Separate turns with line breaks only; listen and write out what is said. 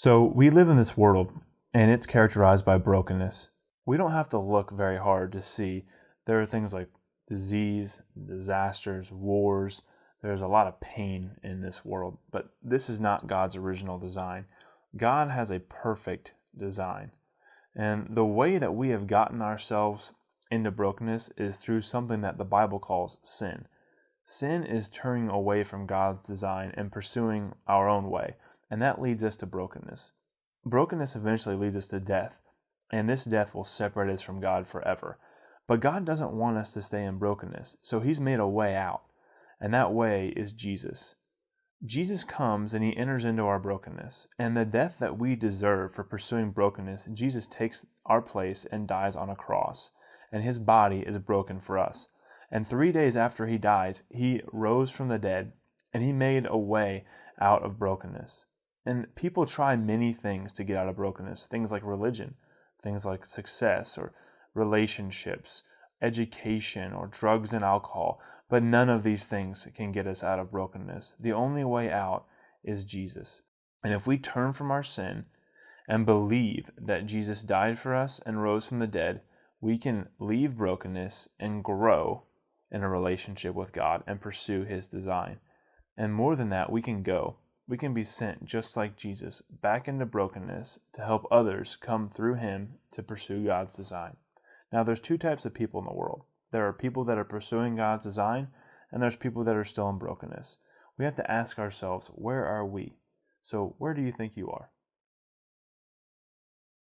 So we live in this world, and it's characterized by brokenness. We don't have to look very hard to see there are things like disease, disasters, wars. There's a lot of pain in this world, but this is not God's original design. God has a perfect design. And the way that we have gotten ourselves into brokenness is through something that the Bible calls sin. Sin is turning away from God's design and pursuing our own way, and that leads us to brokenness. Brokenness eventually leads us to death, and this death will separate us from God forever. But God doesn't want us to stay in brokenness, so He's made a way out, and that way is Jesus. Jesus comes and He enters into our brokenness, and the death that we deserve for pursuing brokenness, Jesus takes our place and dies on a cross, and His body is broken for us. And 3 days after He dies, He rose from the dead, and He made a way out of brokenness. And people try many things to get out of brokenness, things like religion, things like success or relationships, education or drugs and alcohol, but none of these things can get us out of brokenness. The only way out is Jesus. And if we turn from our sin and believe that Jesus died for us and rose from the dead, we can leave brokenness and grow in a relationship with God and pursue His design. And more than that, we can go. We can be sent just like Jesus back into brokenness to help others come through Him to pursue God's design. Now, there's two types of people in the world. There are people that are pursuing God's design, and there's people that are still in brokenness. We have to ask ourselves, where are we? So where do you think you are?